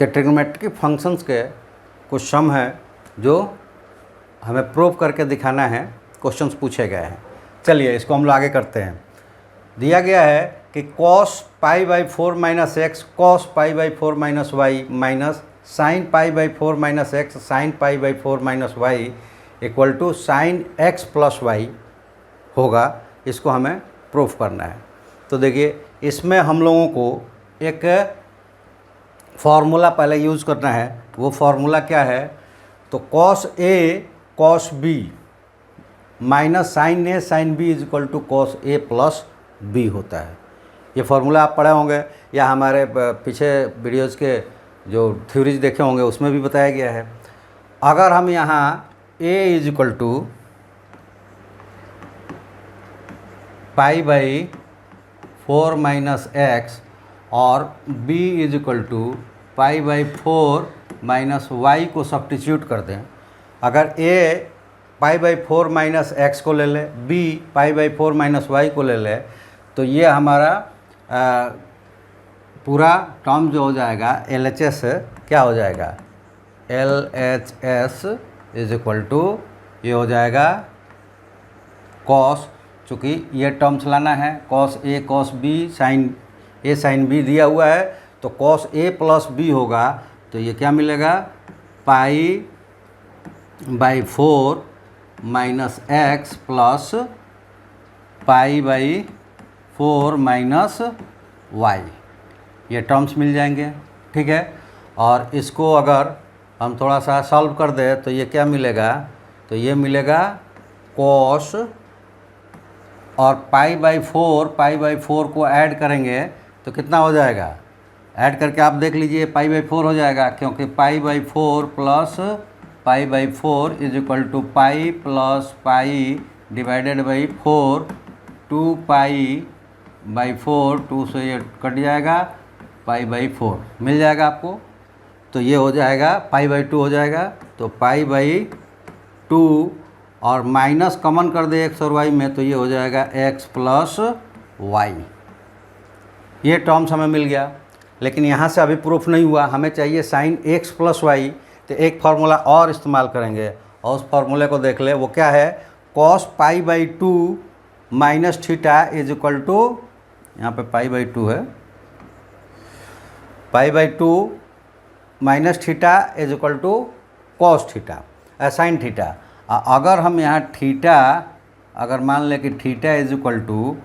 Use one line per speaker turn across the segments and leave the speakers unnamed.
के trigonometric functions के कुछ सम है जो हमें प्रूव करके दिखाना है, क्वेश्चंस पूछे गए हैं। चलिए इसको हम लोग आगे करते हैं। दिया गया है कि cos π/4 - x cos π/4 - y minus sin π/4 - x sin π/4 - y equal to sin x + y होगा। इसको हमें प्रूफ करना है। तो देखिए इसमें हम लोगों को एक फार्मूला पहले यूज़ करना है। वो फार्मूला क्या है? तो cos a cos b minus sin a sin b is equal to cos a plus b होता है। ये फार्मूला आप पढ़े होंगे या हमारे पीछे वीडियोज़ के जो थ्योरीज देखे होंगे उसमें भी बताया गया है। अगर हम यहाँ a is equal to π/4 minus x और b is equal to π/4 minus y को सब्स्टिट्यूट कर दें। अगर a π/4 माइनस x को ले ले, b π/4 माइनस y को ले ले, तो ये हमारा पूरा टर्म जो हो जाएगा LHS क्या हो जाएगा? LHS इज इक्वल टू ये हो जाएगा cos, चूँकि ये टर्म्स लाना है, cos a cos b sin a sin b दिया हुआ है, तो cos a प्लस b होगा। तो ये क्या मिलेगा? π/4 minus x plus π/4 minus y, ये टर्म्स मिल जाएंगे। ठीक है, और इसको अगर हम थोड़ा सा सॉल्व कर दें तो ये क्या मिलेगा? तो ये मिलेगा cos और π/4 को ऐड करेंगे तो कितना हो जाएगा? ऐड करके आप देख लीजिए, π/4 हो जाएगा, क्योंकि π/4 plus π/4 is equal to pi plus pi divided by 4, 2π/4, 2 से ये कट जाएगा, π/4 मिल जाएगा आपको। तो ये हो जाएगा π/2 हो जाएगा। तो π/2 और माइनस कॉमन कर दे x और y में, तो ये हो जाएगा x प्लस वाई। ये टर्म्स हमें मिल गया। लेकिन यहाँ से अभी प्रूफ नहीं हुआ, हमें चाहिए sin x प्लस वाई। तो एक फार्मूला और इस्तेमाल करेंगे और उस फार्मूले को देख ले। वो क्या है? cos π/2 minus theta is equal to, यहाँ पे π/2 है, π/2 minus theta is equal to cos theta sine theta. अगर हम यहाँ थीटा अगर मान लें कि theta is equal to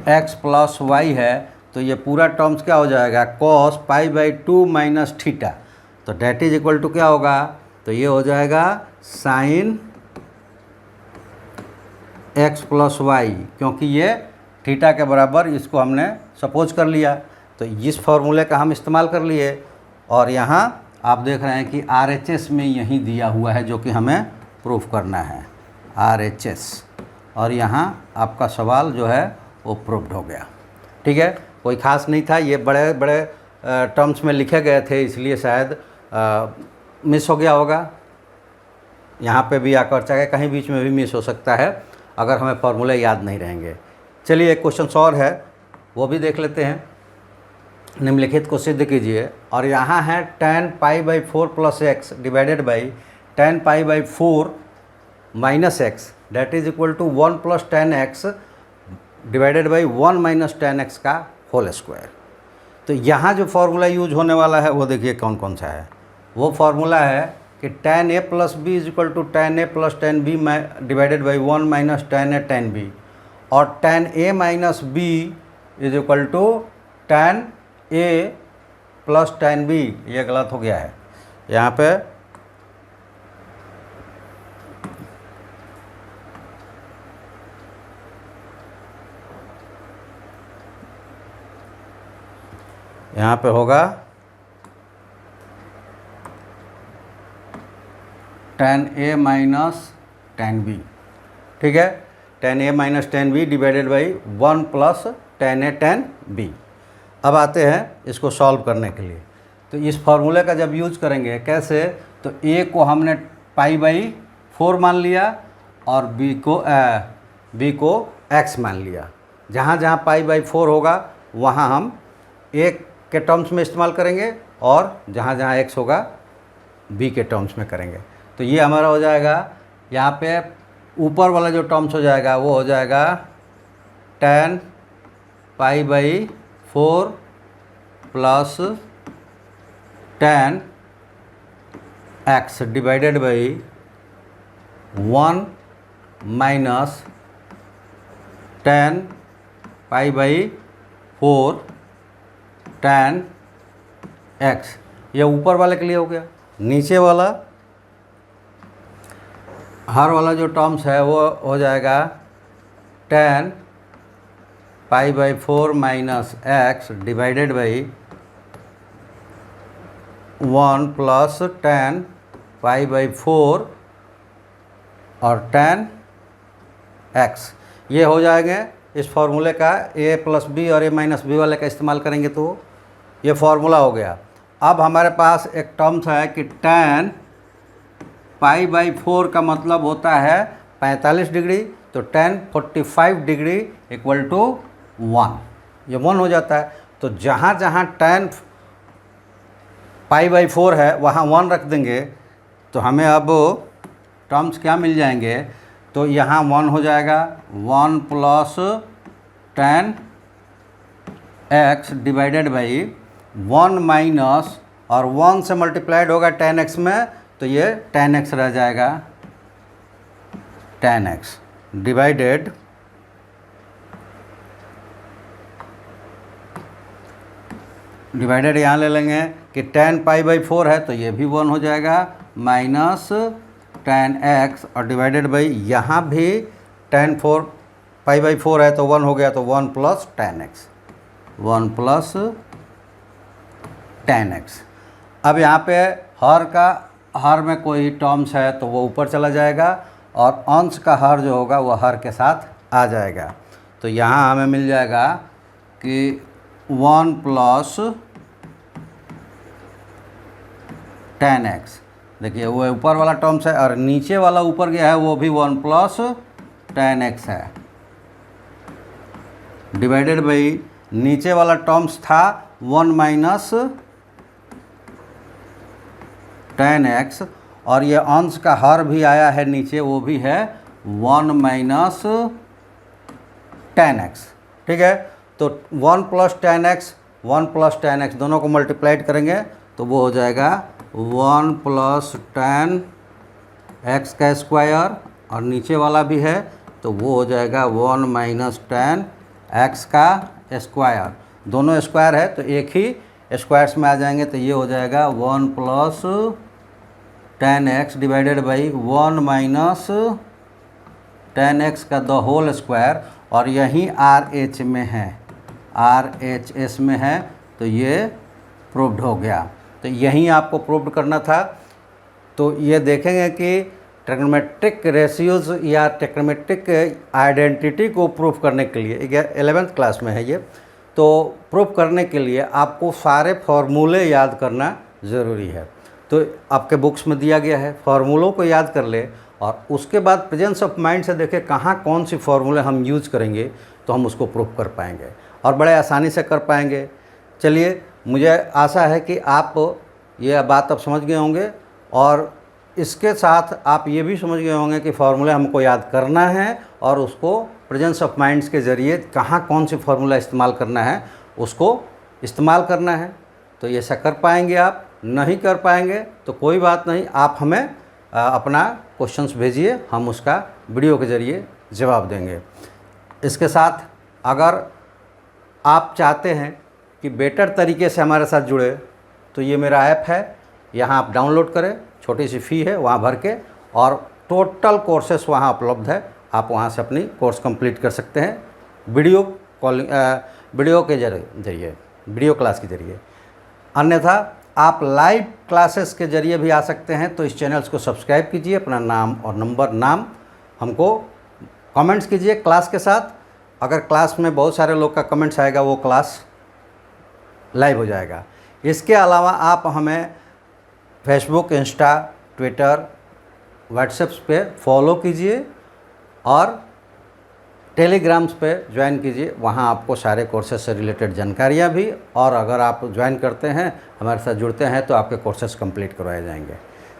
x plus y है, तो ये पूरा टर्म्स क्या हो जाएगा? cos π/2 minus theta. तो डेट इज इक्वल टू क्या होगा? तो ये हो जाएगा साइन x प्लस वाई, क्योंकि ये थीटा के बराबर इसको हमने सपोज कर लिया। तो इस फॉर्मूले का हम इस्तेमाल कर लिए और यहाँ आप देख रहे हैं कि RHS में यही दिया हुआ है जो कि हमें प्रूफ करना है, RHS। और यहाँ आपका सवाल जो है वो प्रूफ्ड हो गया। ठीक है, कोई ख़ास नहीं था, ये बड़े बड़े टर्म्स में लिखे गए थे, इसलिए शायद मिस हो गया होगा। यहाँ पे भी आकर चाहे कहीं बीच में भी मिस हो सकता है अगर हमें फॉर्मूले याद नहीं रहेंगे। चलिए एक क्वेश्चन और है, वो भी देख लेते हैं। निम्नलिखित को सिद्ध कीजिए। और यहाँ है tan π/4 plus x divided by tan π/4 minus x, that is equal to 1 plus tan x divided by 1 minus tan x का होल स्क्वायर। तो यहाँ जो फार्मूला यूज होने वाला है वो देखिए कौन कौन सा है। वो फार्मूला है कि tan a plus B is equal to tan a plus tan b divided by 1 minus tan a tan b, और tan a minus b is equal to tan a plus tan b। ये गलत हो गया है यहाँ पे। यहाँ पे होगा tan a minus tan b। ठीक है, tan a minus tan b divided by 1 plus tan a tan b। अब आते हैं इसको सॉल्व करने के लिए। तो इस फार्मूले का जब यूज करेंगे कैसे, तो a को हमने π/4 मान लिया और b को x मान लिया। जहाँ जहाँ π/4 होगा वहाँ हम एक के टर्म्स में इस्तेमाल करेंगे और जहाँ जहाँ x होगा b के टर्म्स में करेंगे। तो ये हमारा हो जाएगा, यहाँ पे ऊपर वाला जो टर्म्स हो जाएगा वो हो जाएगा tan π/4 plus tan x divided by 1 minus tan π/4 tan x। ये ऊपर वाले के लिए हो गया। नीचे वाला हर वाला जो टर्म्स है वो हो जाएगा tan π/4 minus x divided by 1 plus tan π/4 और tan x। ये हो जाएंगे इस फार्मूले का a प्लस बी और a माइनस बी वाले का इस्तेमाल करेंगे तो ये फार्मूला हो गया। अब हमारे पास एक टर्म्स है कि tan π/4 का मतलब होता है 45 डिग्री, तो tan 45 डिग्री इक्वल टू 1, ये 1 हो जाता है। तो जहाँ जहाँ tan π/4 है वहाँ 1 रख देंगे तो हमें अब टर्म्स क्या मिल जाएंगे, तो यहाँ 1 हो जाएगा 1 plus tan x divided by 1 minus और 1 से मल्टीप्लाइड होगा tan x में, तो ये tan x रह जाएगा, tan x डिवाइडेड यहाँ ले लेंगे कि tan π/4 है तो ये भी 1 हो जाएगा, माइनस tan x और डिवाइडेड बाई यहाँ भी tan π/4 है तो 1 हो गया, तो 1 plus tan x, 1 plus tan x। अब यहाँ पे हर में कोई टर्म्स है तो वो ऊपर चला जाएगा और अंश का हर जो होगा वो हर के साथ आ जाएगा। तो यहाँ हमें मिल जाएगा कि 1 प्लस tan x, देखिए वो ऊपर वाला टर्म्स है और नीचे वाला ऊपर गया है वो भी 1 प्लस tan x है, डिवाइडेड बाई नीचे वाला टर्म्स था 1 माइनस tan x और ये अंश का हर भी आया है नीचे, वो भी है 1 माइनस tan x। ठीक है, तो 1 प्लस tan x दोनों को मल्टीप्लाइड करेंगे तो वो हो जाएगा 1 प्लस tan x का स्क्वायर और नीचे वाला भी है तो वो हो जाएगा 1 माइनस tan x का स्क्वायर। दोनों स्क्वायर है तो एक ही स्क्वायर्स में आ जाएंगे, तो ये हो जाएगा 1 plus tan x divided by 1 minus tan x का द होल स्क्वायर, और यहीं RH में है, RHS में है, तो ये प्रूव्ड हो गया। तो यहीं आपको प्रूव्ड करना था। तो ये देखेंगे कि ट्रिग्नोमेट्रिक रेशियोज या ट्रिग्नोमेट्रिक आइडेंटिटी को प्रूफ करने के लिए 11th क्लास में है ये, तो प्रूफ करने के लिए आपको सारे फार्मूले याद करना ज़रूरी है। तो आपके बुक्स में दिया गया है, फार्मूलों को याद कर ले और उसके बाद प्रेजेंस ऑफ माइंड से देखें कहाँ कौन सी फार्मूले हम यूज करेंगे तो हम उसको प्रूफ कर पाएंगे और बड़े आसानी से कर पाएंगे। चलिए, मुझे आशा है कि आप ये बात अब समझ गए होंगे और इसके साथ आप ये भी समझ गए होंगे कि फार्मूले हमको याद करना है और उसको प्रेजेंस ऑफ माइंड्स के ज़रिए कहाँ कौन सी फार्मूला इस्तेमाल करना है उसको इस्तेमाल करना है। तो ये ऐसा कर पाएंगे। आप नहीं कर पाएंगे तो कोई बात नहीं, आप हमें अपना क्वेश्चंस भेजिए, हम उसका वीडियो के ज़रिए जवाब देंगे। इसके साथ अगर आप चाहते हैं कि बेटर तरीके से हमारे साथ जुड़े तो ये मेरा ऐप है, यहाँ आप डाउनलोड करें, छोटी सी फ़ी है वहाँ भर के, और टोटल कोर्सेस वहाँ उपलब्ध है, आप वहाँ से अपनी कोर्स कंप्लीट कर सकते हैं वीडियो के जरिए, वीडियो क्लास के जरिए। अन्यथा आप लाइव क्लासेस के ज़रिए भी आ सकते हैं। तो इस चैनल्स को सब्सक्राइब कीजिए, अपना नाम और नाम हमको कमेंट्स कीजिए क्लास के साथ। अगर क्लास में बहुत सारे लोग का कमेंट्स आएगा वो क्लास लाइव हो जाएगा। इसके अलावा आप हमें फेसबुक, इंस्टा, ट्विटर, व्हाट्सएप पे फॉलो कीजिए और टेलीग्राम्स पे ज्वाइन कीजिए, वहाँ आपको सारे कोर्सेज से रिलेटेड जानकारियाँ भी, और अगर आप ज्वाइन करते हैं, हमारे साथ जुड़ते हैं, तो आपके कोर्सेज कंप्लीट करवाए जाएंगे।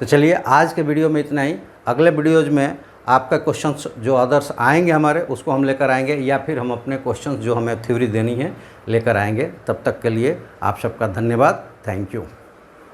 तो चलिए आज के वीडियो में इतना ही। अगले वीडियोज़ में आपका क्वेश्चंस जो अदर्स आएंगे हमारे, उसको हम लेकर आएंगे, या फिर हम अपने क्वेश्चंस जो हमें थ्योरी देनी है लेकर आएंगे। तब तक के लिए आप सबका धन्यवाद। Thank you.